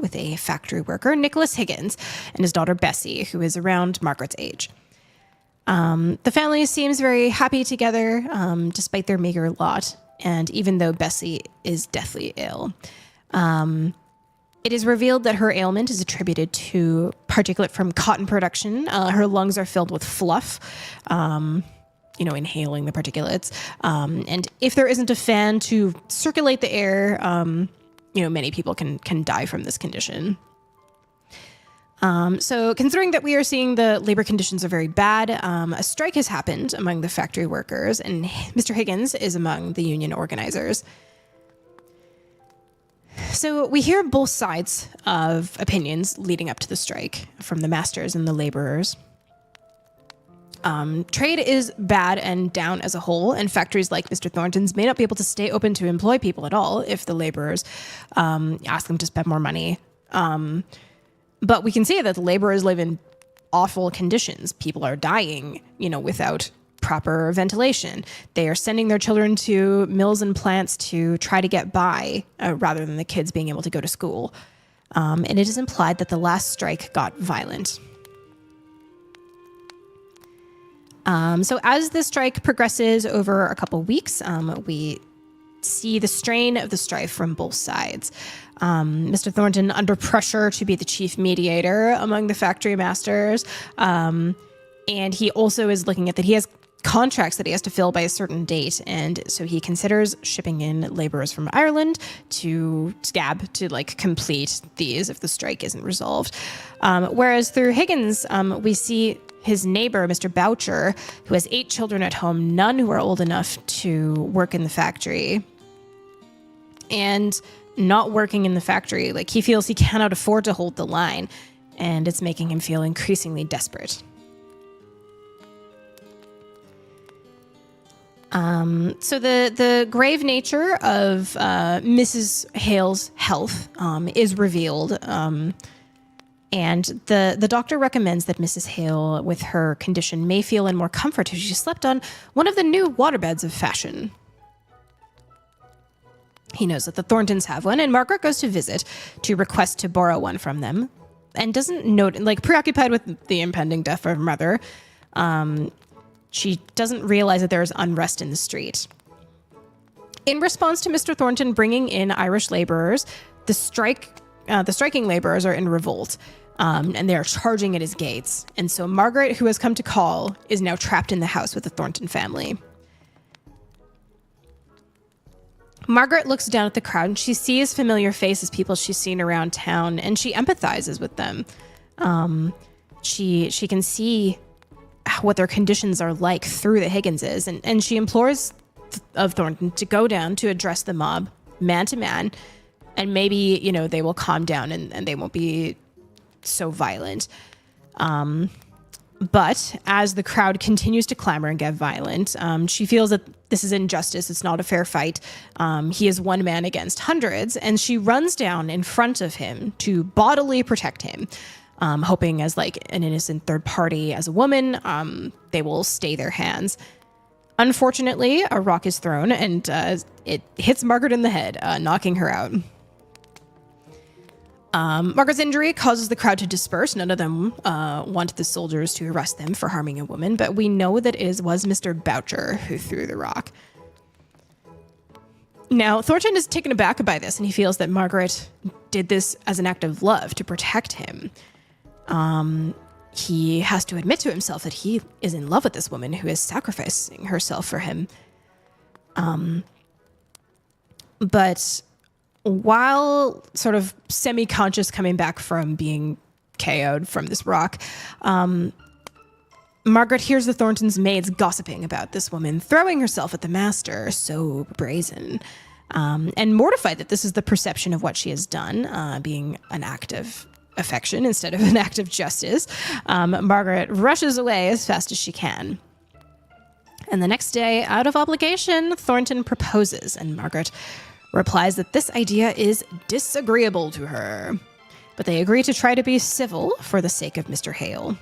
with a factory worker, Nicholas Higgins, and his daughter Bessie, who is around Margaret's age. The family seems very happy together, despite their meager lot, and even though Bessie is deathly ill. It is revealed that her ailment is attributed to particulate from cotton production. Her lungs are filled with fluff, inhaling the particulates. And if there isn't a fan to circulate the air, many people can die from this condition. So considering that we are seeing the labor conditions are very bad, a strike has happened among the factory workers, and Mr. Higgins is among the union organizers. So we hear both sides of opinions leading up to the strike from the masters and the laborers. Trade is bad and down as a whole, and factories like Mr. Thornton's may not be able to stay open to employ people at all if the laborers ask them to spend more money. But we can see that the laborers live in awful conditions. People are dying, without proper ventilation. They are sending their children to mills and plants to try to get by rather than the kids being able to go to school. And it is implied that the last strike got violent. So as the strike progresses over a couple weeks, we see the strain of the strife from both sides. Mr. Thornton under pressure to be the chief mediator among the factory masters. And he also is looking at that he has contracts that he has to fill by a certain date. And so he considers shipping in laborers from Ireland to Scab to complete these if the strike isn't resolved. Whereas through Higgins, we see his neighbor, Mr. Boucher, who has 8 children at home, none who are old enough to work in the factory. And not working in the factory, he feels he cannot afford to hold the line, and it's making him feel increasingly desperate. So the grave nature of Mrs. Hale's health is revealed, and the doctor recommends that Mrs. Hale, with her condition, may feel in more comfort if she slept on one of the new waterbeds of fashion. He knows that the Thorntons have one, and Margaret goes to visit to request to borrow one from them, and doesn't note, preoccupied with the impending death of her mother, she doesn't realize that there is unrest in the street. In response to Mr. Thornton bringing in Irish laborers, the striking laborers are in revolt, and they are charging at his gates. And so Margaret, who has come to call, is now trapped in the house with the Thornton family. Margaret looks down at the crowd, and she sees familiar faces, people she's seen around town, and she empathizes with them. She can see what their conditions are like through the Higginses, and she implores of Thornton to go down to address the mob man to man, and maybe they will calm down and they won't be so violent. But as the crowd continues to clamor and get violent, she feels that this is injustice. It's not a fair fight. He is one man against hundreds, and she runs down in front of him to bodily protect him. Hoping as an innocent third party, as a woman, they will stay their hands. Unfortunately, a rock is thrown, and it hits Margaret in the head, knocking her out. Margaret's injury causes the crowd to disperse. None of them want the soldiers to arrest them for harming a woman, but we know that it was Mr. Boucher who threw the rock. Now, Thornton is taken aback by this, and he feels that Margaret did this as an act of love to protect him. He has to admit to himself that he is in love with this woman who is sacrificing herself for him. But while sort of semi-conscious coming back from being KO'd from this rock, Margaret hears the Thorntons' maids gossiping about this woman throwing herself at the master, so brazen. And mortified that this is the perception of what she has done, being an act of affection instead of an act of justice, Margaret rushes away as fast as she can. And the next day, out of obligation, Thornton proposes, and Margaret replies that this idea is disagreeable to her. But they agree to try to be civil for the sake of Mr. Hale.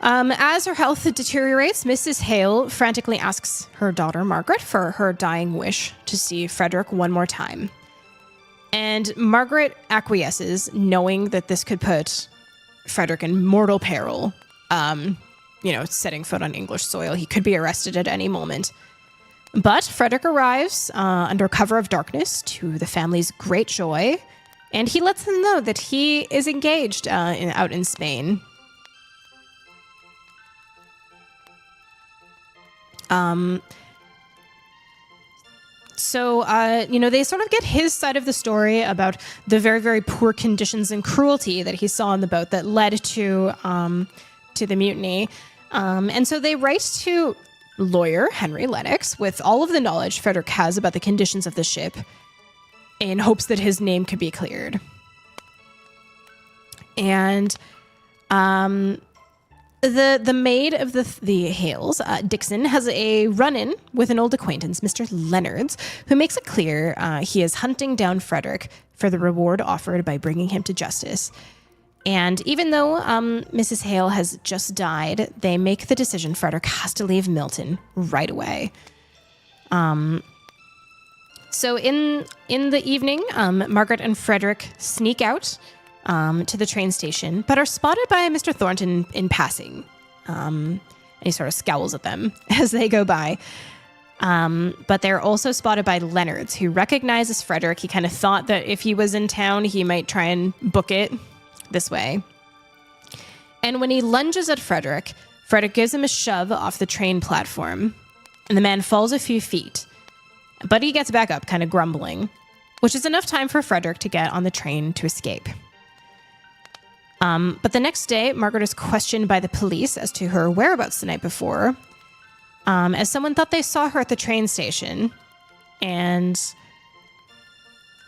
As her health deteriorates, Mrs. Hale frantically asks her daughter, Margaret, for her dying wish to see Frederick one more time. And Margaret acquiesces, knowing that this could put Frederick in mortal peril. Setting foot on English soil, he could be arrested at any moment. But Frederick arrives under cover of darkness to the family's great joy, and he lets them know that he is engaged out in Spain. They sort of get his side of the story about the very, very poor conditions and cruelty that he saw on the boat that led to the mutiny. And so they write to lawyer Henry Lennox with all of the knowledge Frederick has about the conditions of the ship in hopes that his name could be cleared. And the maid of the Hales, Dixon, has a run-in with an old acquaintance, Mr. Leonards, who makes it clear he is hunting down Frederick for the reward offered by bringing him to justice. And even though Mrs. Hale has just died, they make the decision Frederick has to leave Milton right away. So in the evening, Margaret and Frederick sneak out to the train station, but are spotted by Mr. Thornton in passing. And he sort of scowls at them as they go by. But they're also spotted by Leonards, who recognizes Frederick. He kind of thought that if he was in town, he might try and book it this way. And when he lunges at Frederick gives him a shove off the train platform, and the man falls a few feet. But he gets back up, kind of grumbling, which is enough time for Frederick to get on the train to escape. But the next day, Margaret is questioned by the police as to her whereabouts the night before, as someone thought they saw her at the train station, and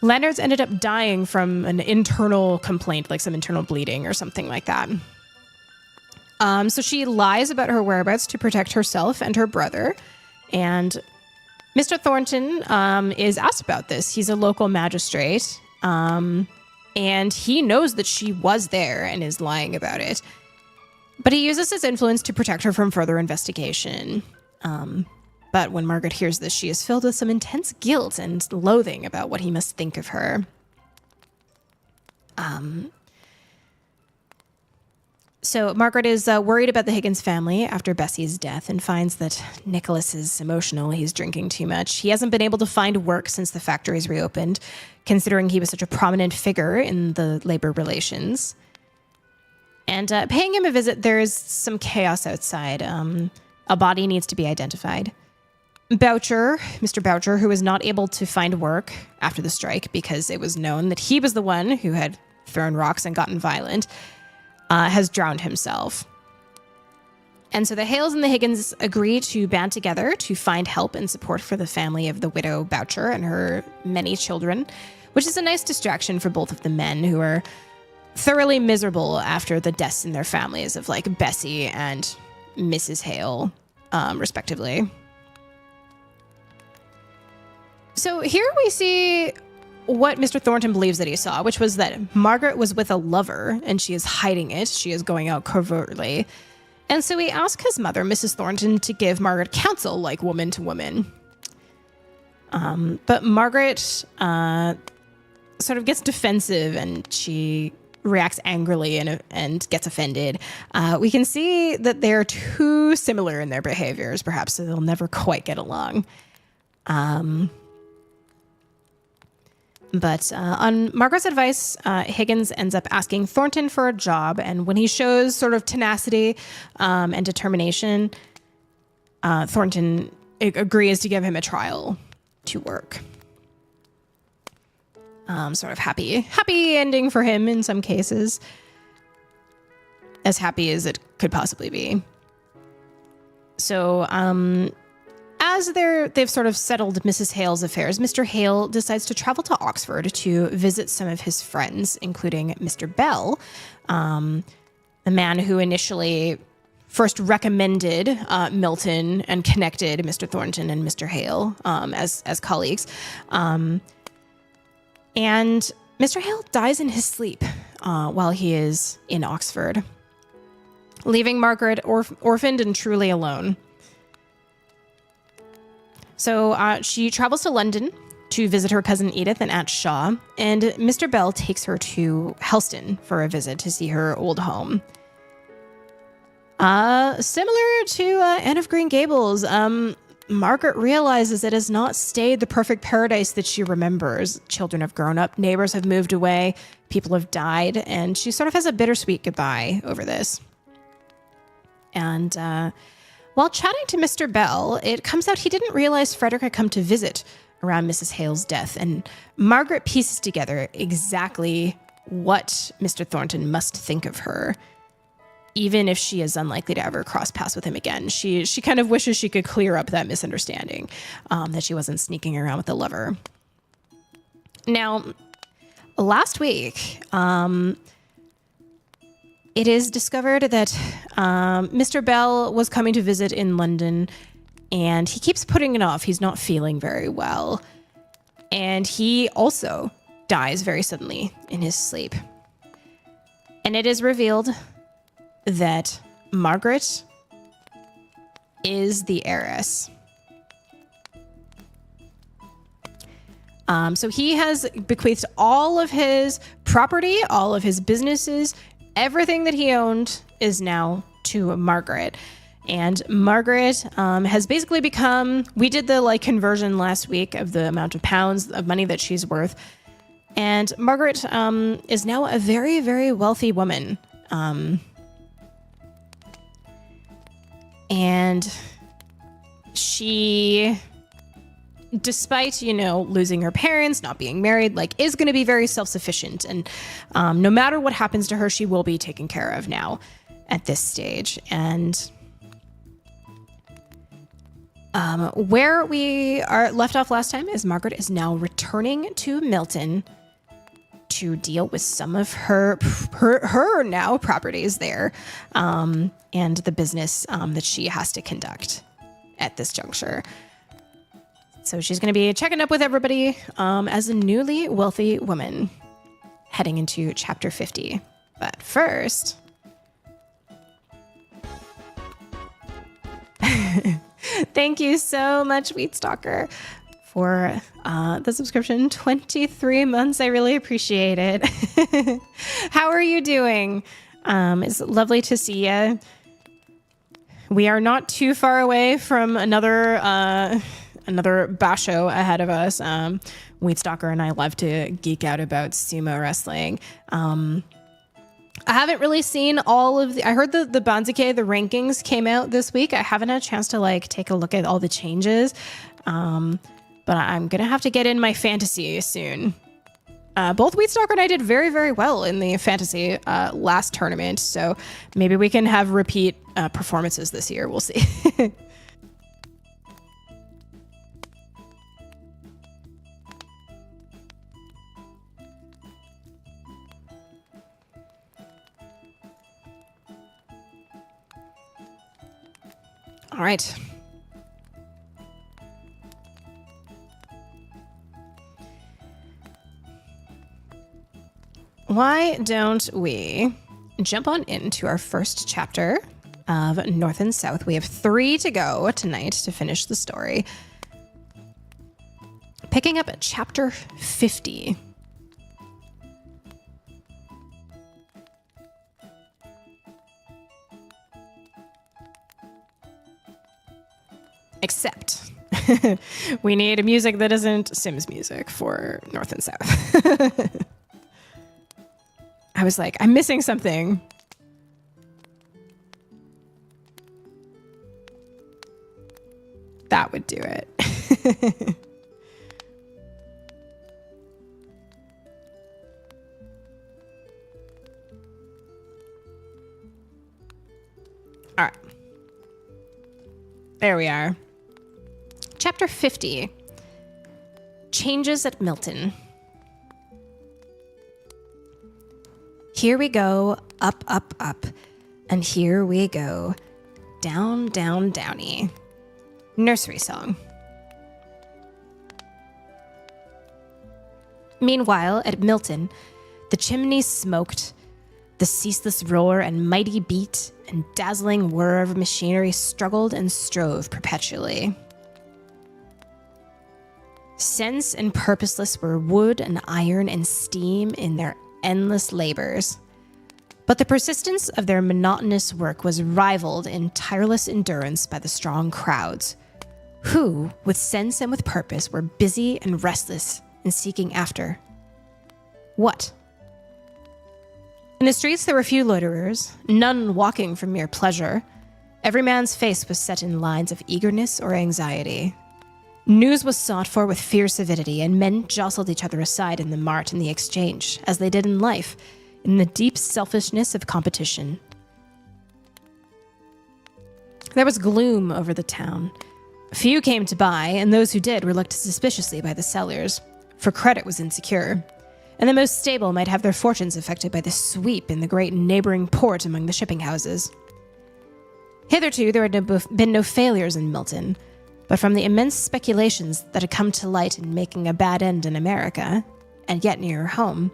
Leonards ended up dying from an internal complaint, like some internal bleeding or something like that. So she lies about her whereabouts to protect herself and her brother. And Mr. Thornton is asked about this. He's a local magistrate, and he knows that she was there and is lying about it. But he uses his influence to protect her from further investigation. But when Margaret hears this, she is filled with some intense guilt and loathing about what he must think of her. So Margaret is worried about the Higgins family after Bessie's death and finds that Nicholas is emotional. He's drinking too much. He hasn't been able to find work since the factories reopened, considering he was such a prominent figure in the labor relations. And paying him a visit, there is some chaos outside. A body needs to be identified. Mr. Boucher, who was not able to find work after the strike because it was known that he was the one who had thrown rocks and gotten violent, has drowned himself. And so the Hales and the Higgins agree to band together to find help and support for the family of the widow Boucher and her many children, which is a nice distraction for both of the men who are thoroughly miserable after the deaths in their families of like Bessie and Mrs. Hale, respectively. So here we see what Mr. Thornton believes that he saw, which was that Margaret was with a lover and she is hiding it. She is going out covertly. And so he asks his mother, Mrs. Thornton, to give Margaret counsel like woman to woman. But Margaret sort of gets defensive and she reacts angrily and gets offended. We can see that they're too similar in their behaviors, perhaps, so they'll never quite get along. But on Margaret's advice, Higgins ends up asking Thornton for a job, and when he shows sort of tenacity and determination, Thornton agrees to give him a trial to work. Sort of happy ending for him in some cases. As happy as it could possibly be. So, as they've sort of settled Mrs. Hale's affairs, Mr. Hale decides to travel to Oxford to visit some of his friends, including Mr. Bell, the man who initially first recommended Milton and connected Mr. Thornton and Mr. Hale as colleagues. And Mr. Hale dies in his sleep while he is in Oxford. leaving Margaret orphaned and truly alone. So she travels to London to visit her cousin Edith and Aunt Shaw, and Mr. Bell takes her to Helston for a visit to see her old home. Similar to Anne of Green Gables, Margaret realizes it has not stayed the perfect paradise that she remembers. Children have grown up, neighbors have moved away, people have died, and she sort of has a bittersweet goodbye over this. And while chatting to Mr. Bell, it comes out he didn't realize Frederick had come to visit around Mrs. Hale's death, and Margaret pieces together exactly what Mr. Thornton must think of her. Even if she is unlikely to ever cross paths with him again, she kind of wishes she could clear up that misunderstanding, that she wasn't sneaking around with a lover. Now, last week, it is discovered that Mr. Bell was coming to visit in London, and he keeps putting it off. He's not feeling very well. And he also dies very suddenly in his sleep. And it is revealed that Margaret is the heiress. So he has bequeathed all of his property, all of his businesses, everything that he owned is now to Margaret. And Margaret has basically become, we did the conversion last week of the amount of pounds of money that she's worth. And Margaret is now a very, very wealthy woman. And she, despite, losing her parents, not being married, is going to be very self-sufficient. And no matter what happens to her, she will be taken care of now at this stage. And where we are left off last time is Margaret is now returning to Milton to deal with some of her now properties there, and the business that she has to conduct at this juncture. So she's going to be checking up with everybody as a newly wealthy woman heading into chapter 50. But first, thank you so much, Wheatstalker, for the subscription. 23 months. I really appreciate it. How are you doing? It's lovely to see you. We are not too far away from another basho ahead of us. Wheatstalker and I love to geek out about sumo wrestling. I haven't really seen all of I heard the Banzuke, the rankings came out this week. I haven't had a chance to take a look at all the changes. But I'm going to have to get in my fantasy soon. Both Wheatstalker and I did very, very well in the fantasy last tournament. So maybe we can have repeat performances this year. We'll see. All right. Why don't we jump on into our first chapter of North and South? We have 3 to go tonight to finish the story. Picking up at chapter 50. Except we need music that isn't Sims music for North and South. I was like, I'm missing something. That would do it. All right. There we are. Chapter 50. Changes at Milton. Here we go, up, up, up, and here we go, down, down, downy. Nursery song. Meanwhile, at Milton, the chimneys smoked, the The ceaseless roar and mighty beat and dazzling whir of machinery struggled and strove perpetually. Sense and purposeless were wood and iron and steam in their endless labors. But the persistence of their monotonous work was rivaled in tireless endurance by the strong crowds, who, with sense and with purpose, were busy and restless in seeking after what? In the streets there were few loiterers, none walking for mere pleasure. Every man's face was set in lines of eagerness or anxiety. News was sought for with fierce avidity, and men jostled each other aside in the mart and the exchange, as they did in life, in the deep selfishness of competition. There was gloom over the town. Few came to buy, and those who did were looked suspiciously by the sellers, for credit was insecure, and the most stable might have their fortunes affected by the sweep in the great neighboring port among the shipping houses. Hitherto there had been no failures in Milton, but from the immense speculations that had come to light in making a bad end in America, and yet nearer home,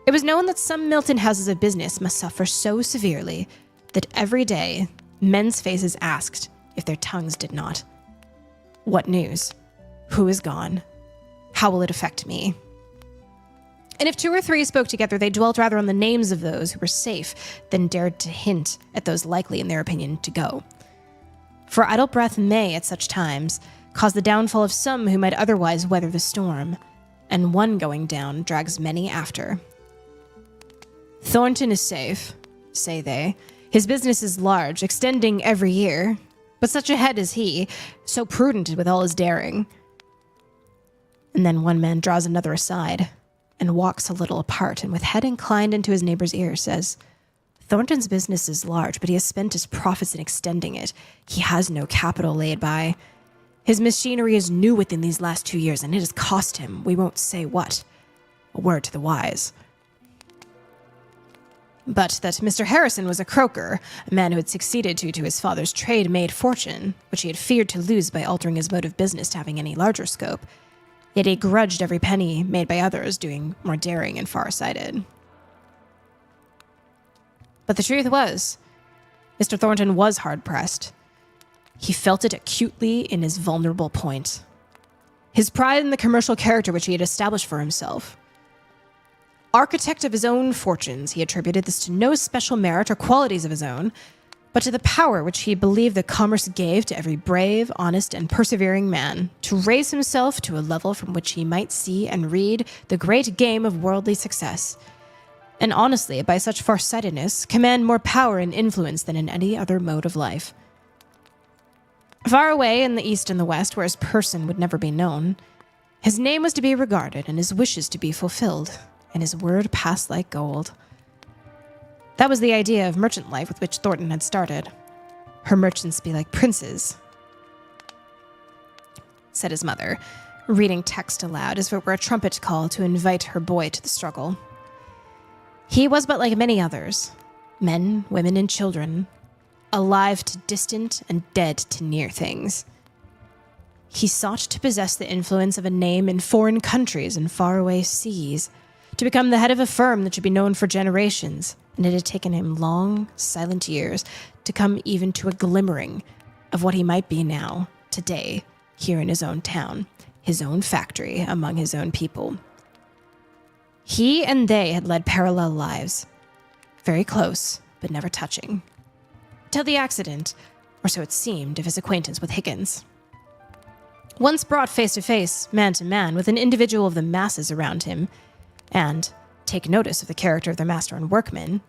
it was known that some Milton houses of business must suffer so severely that every day men's faces asked, if their tongues did not, "What news? Who is gone? How will it affect me?" And if 2 or 3 spoke together, they dwelt rather on the names of those who were safe than dared to hint at those likely, in their opinion, to go. For idle breath may, at such times, cause the downfall of some who might otherwise weather the storm, and one going down drags many after. "Thornton is safe," say they. "His business is large, extending every year. But such a head as he, so prudent with all his daring." And then one man draws another aside, and walks a little apart, and with head inclined into his neighbor's ear says, "Thornton's business is large, but he has spent his profits in extending it. He has no capital laid by. His machinery is new within these last 2 years, and it has cost him, we won't say what. A word to the wise." But that Mr. Harrison was a croaker, a man who had succeeded to his father's trade-made fortune, which he had feared to lose by altering his mode of business to having any larger scope, yet he grudged every penny made by others doing more daring and far-sighted. But the truth was, Mr. Thornton was hard-pressed. He felt it acutely in his vulnerable point. His pride in the commercial character which he had established for himself. Architect of his own fortunes, he attributed this to no special merit or qualities of his own, but to the power which he believed that commerce gave to every brave, honest, and persevering man to raise himself to a level from which he might see and read the great game of worldly success, and honestly, by such farsightedness, command more power and influence than in any other mode of life. Far away in the east and the west, where his person would never be known, his name was to be regarded and his wishes to be fulfilled, and his word passed like gold. That was the idea of merchant life with which Thornton had started. "Her merchants be like princes," said his mother, reading text aloud as if it were a trumpet call to invite her boy to the struggle. He was but like many others, men, women, and children, alive to distant and dead to near things. He sought to possess the influence of a name in foreign countries and faraway seas, to become the head of a firm that should be known for generations, and it had taken him long, silent years to come even to a glimmering of what he might be now, today, here in his own town, his own factory, among his own people. He and they had led parallel lives, very close, but never touching, till the accident, or so it seemed, of his acquaintance with Higgins. Once brought face to face, man to man, with an individual of the masses around him, and take notice of the character of their master and workman,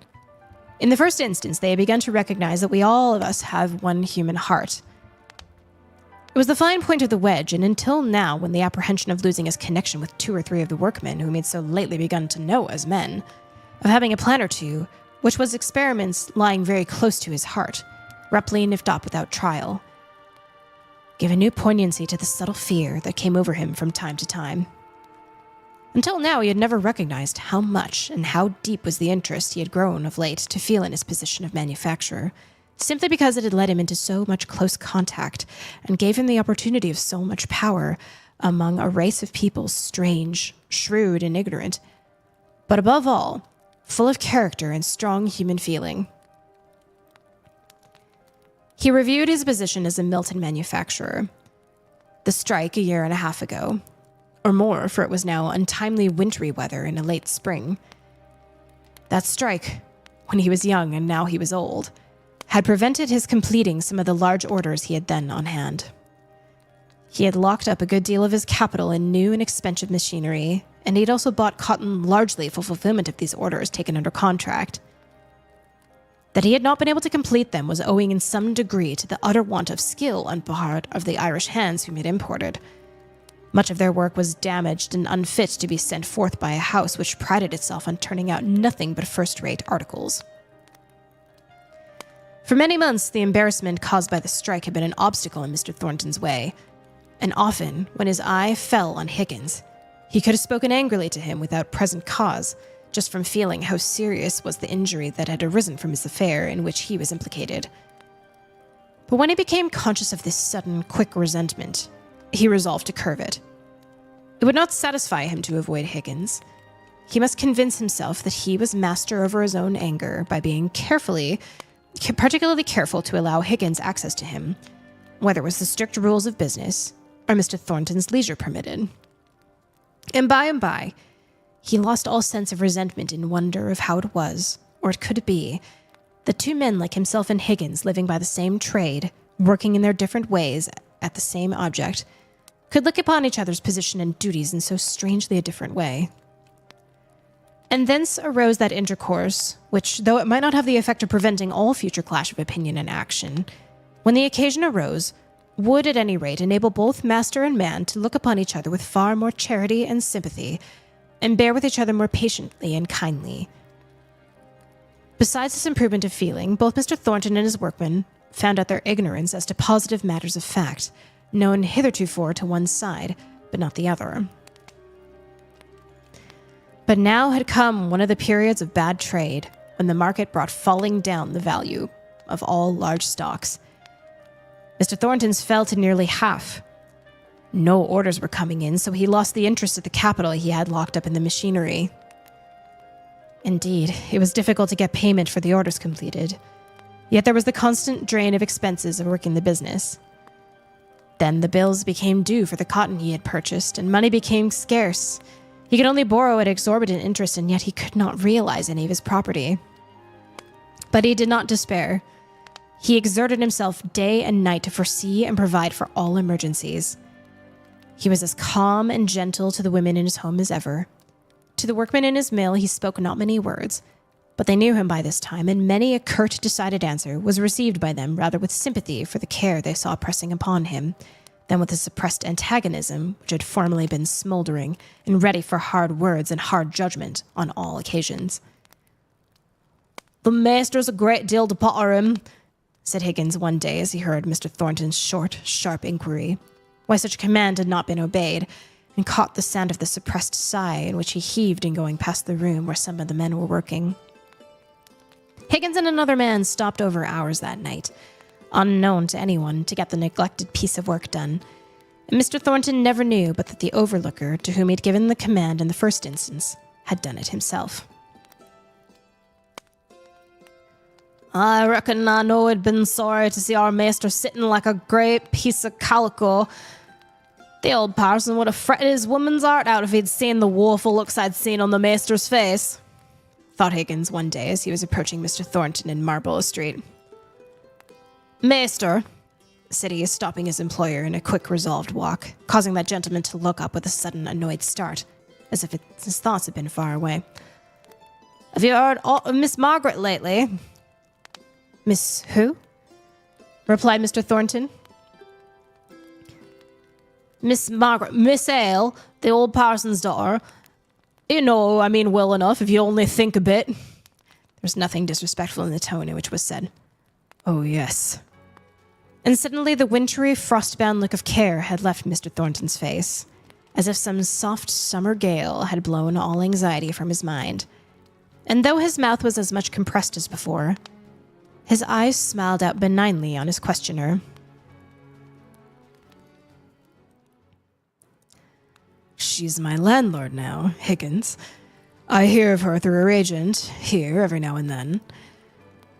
in the first instance they had begun to recognize that we all of us have one human heart. It was the fine point of the wedge, and until now, when the apprehension of losing his connection with 2 or 3 of the workmen whom he had so lately begun to know as men, of having a plan or two, which was experiments lying very close to his heart, repline if not without trial, gave a new poignancy to the subtle fear that came over him from time to time. Until now, he had never recognized how much and how deep was the interest he had grown of late to feel in his position of manufacturer, simply because it had led him into so much close contact and gave him the opportunity of so much power among a race of people strange, shrewd, and ignorant, but above all, full of character and strong human feeling. He reviewed his position as a Milton manufacturer. The strike a year and a half ago, or more, for it was now untimely wintry weather in a late spring. That strike, when he was young and now he was old, had prevented his completing some of the large orders he had then on hand. He had locked up a good deal of his capital in new and expensive machinery, and he'd also bought cotton largely for fulfillment of these orders taken under contract. That he had not been able to complete them was owing in some degree to the utter want of skill on the part of the Irish hands whom he had imported. Much of their work was damaged and unfit to be sent forth by a house which prided itself on turning out nothing but first-rate articles. For many months, the embarrassment caused by the strike had been an obstacle in Mr. Thornton's way, and often, when his eye fell on Higgins, he could have spoken angrily to him without present cause, just from feeling how serious was the injury that had arisen from his affair in which he was implicated. But when he became conscious of this sudden, quick resentment, he resolved to curb it. It would not satisfy him to avoid Higgins. He must convince himself that he was master over his own anger by being particularly careful to allow Higgins access to him, whether it was the strict rules of business or Mr. Thornton's leisure permitted. And by, he lost all sense of resentment in wonder of how it was, or it could be, that two men like himself and Higgins, living by the same trade, working in their different ways at the same object, could look upon each other's position and duties in so strangely a different way. And thence arose that intercourse, which, though it might not have the effect of preventing all future clash of opinion and action, when the occasion arose, would at any rate enable both master and man to look upon each other with far more charity and sympathy, and bear with each other more patiently and kindly. Besides this improvement of feeling, both Mr. Thornton and his workmen found out their ignorance as to positive matters of fact, known heretofore to one side, but not the other. But now had come one of the periods of bad trade, when the market brought falling down the value of all large stocks. Mr. Thornton's fell to nearly half. No orders were coming in, so he lost the interest of the capital he had locked up in the machinery. Indeed, it was difficult to get payment for the orders completed, yet there was the constant drain of expenses of working the business. Then the bills became due for the cotton he had purchased, and money became scarce. He could only borrow at exorbitant interest, and yet he could not realize any of his property. But he did not despair. He exerted himself day and night to foresee and provide for all emergencies. He was as calm and gentle to the women in his home as ever. To the workmen in his mill he spoke not many words, but they knew him by this time, and many a curt, decided answer was received by them rather with sympathy for the care they saw pressing upon him, than with the suppressed antagonism which had formerly been smoldering and ready for hard words and hard judgment on all occasions. "The master's a great deal to potter him," said Higgins one day as he heard Mr. Thornton's short, sharp inquiry, why such a command had not been obeyed, and caught the sound of the suppressed sigh in which he heaved in going past the room where some of the men were working. Higgins and another man stopped over hours that night, unknown to anyone, to get the neglected piece of work done, and Mr. Thornton never knew but that the overlooker to whom he'd given the command in the first instance had done it himself. "I reckon I know he'd been sorry to see our master sitting like a great piece of calico. The old parson would have fretted his woman's heart out if he'd seen the woeful looks I'd seen on the master's face," thought Higgins one day as he was approaching Mr. Thornton in Marlborough Street. "Maester," said he, stopping his employer in a quick, resolved walk, causing that gentleman to look up with a sudden, annoyed start, as if his thoughts had been far away. "Have you heard aught of Miss Margaret lately?" "Miss who?" replied Mr. Thornton. "Miss Margaret, Miss Ale, the old parson's daughter. You know, I mean well enough, if you only think a bit." There was nothing disrespectful in the tone in which was said. "Oh, yes." And suddenly the wintry, frost-bound look of care had left Mr. Thornton's face, as if some soft summer gale had blown all anxiety from his mind. And though his mouth was as much compressed as before, his eyes smiled out benignly on his questioner. "She's my landlord now, Higgins. I hear of her through her agent, here every now and then.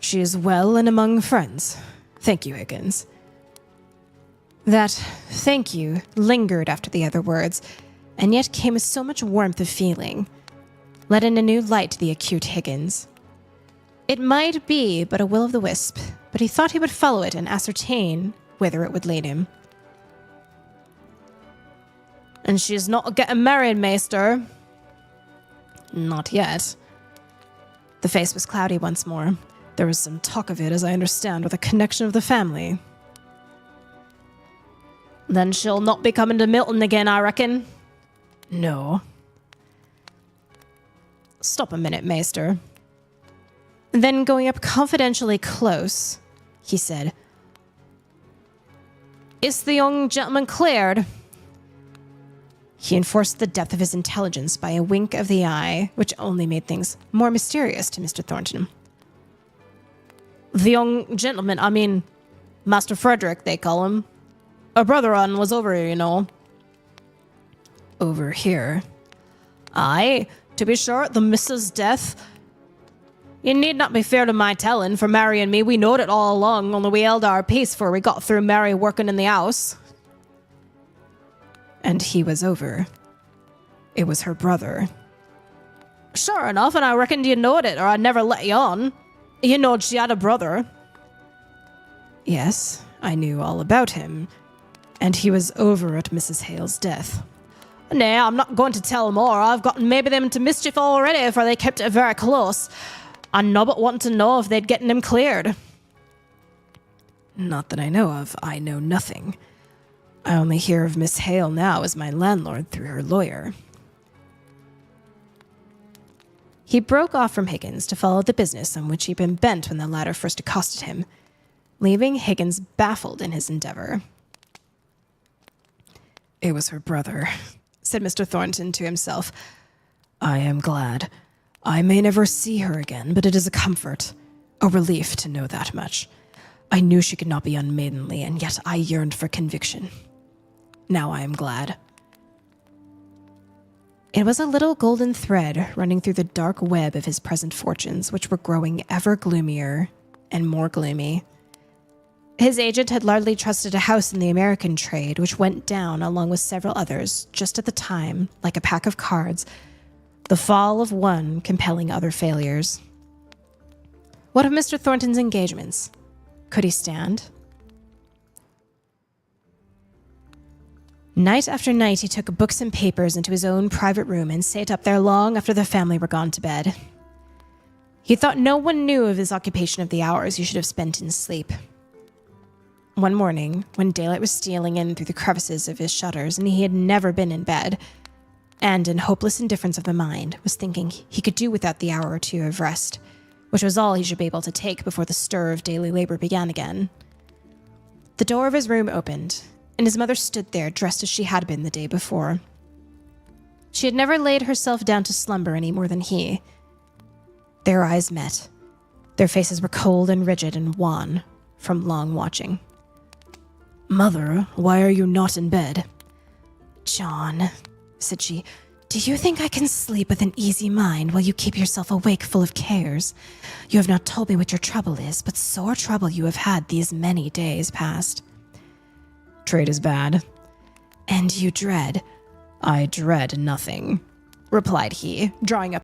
She is well and among friends. Thank you, Higgins. That thank you lingered after the other words, and yet came with so much warmth of feeling, let in a new light to the acute Higgins. It might be but a will-o'-the-wisp, but he thought he would follow it and ascertain whither it would lead him. And she is not getting married, Maester. Not yet. The face was cloudy once more. There was some talk of it, as I understand, with a connection of the family. Then she'll not be coming to Milton again, I reckon. No. Stop a minute, Maester. Then going up confidentially close, he said, Is the young gentleman cleared? He enforced the depth of his intelligence by a wink of the eye, which only made things more mysterious to Mr. Thornton. The young gentleman, I mean, Master Frederick, they call him. A brother-on was over here, you know. Over here? Aye, to be sure, at the missus' death. You need not be feared of my telling, for Mary and me, we knowed it all along, only we held our peace for we got through Mary working in the house. And he was over. It was her brother. Sure enough, and I reckoned you knowed it, or I'd never let you on. You knowed she had a brother. Yes, I knew all about him, and he was over at Mrs. Hale's death. Nay, I'm not going to tell more. I've gotten maybe them into mischief already, for they kept it very close. I know but want to know if they'd gotten him cleared. Not that I know of. I know nothing. I only hear of Miss Hale now as my landlord through her lawyer. He broke off from Higgins to follow the business on which he'd been bent when the latter first accosted him, leaving Higgins baffled in his endeavor. It was her brother, said Mr. Thornton to himself. I am glad. I may never see her again, but it is a comfort, a relief to know that much. I knew she could not be unmaidenly, and yet I yearned for conviction. Now I am glad. It was a little golden thread running through the dark web of his present fortunes, which were growing ever gloomier and more gloomy. His agent had largely trusted a house in the American trade, which went down along with several others, just at the time, like a pack of cards, the fall of one compelling other failures. What of Mr. Thornton's engagements? Could he stand? Night after night, he took books and papers into his own private room and sat up there long after the family were gone to bed. He thought no one knew of his occupation of the hours he should have spent in sleep. One morning, when daylight was stealing in through the crevices of his shutters and he had never been in bed, and in hopeless indifference of the mind, was thinking he could do without the hour or two of rest, which was all he should be able to take before the stir of daily labor began again. The door of his room opened, and his mother stood there dressed as she had been the day before. She had never laid herself down to slumber any more than he. Their eyes met. Their faces were cold and rigid and wan from long watching. Mother, why are you not in bed? John, said she, do you think I can sleep with an easy mind while you keep yourself awake full of cares? You have not told me what your trouble is, but sore trouble you have had these many days past. Trade is bad. And you dread? I dread nothing, replied he, drawing up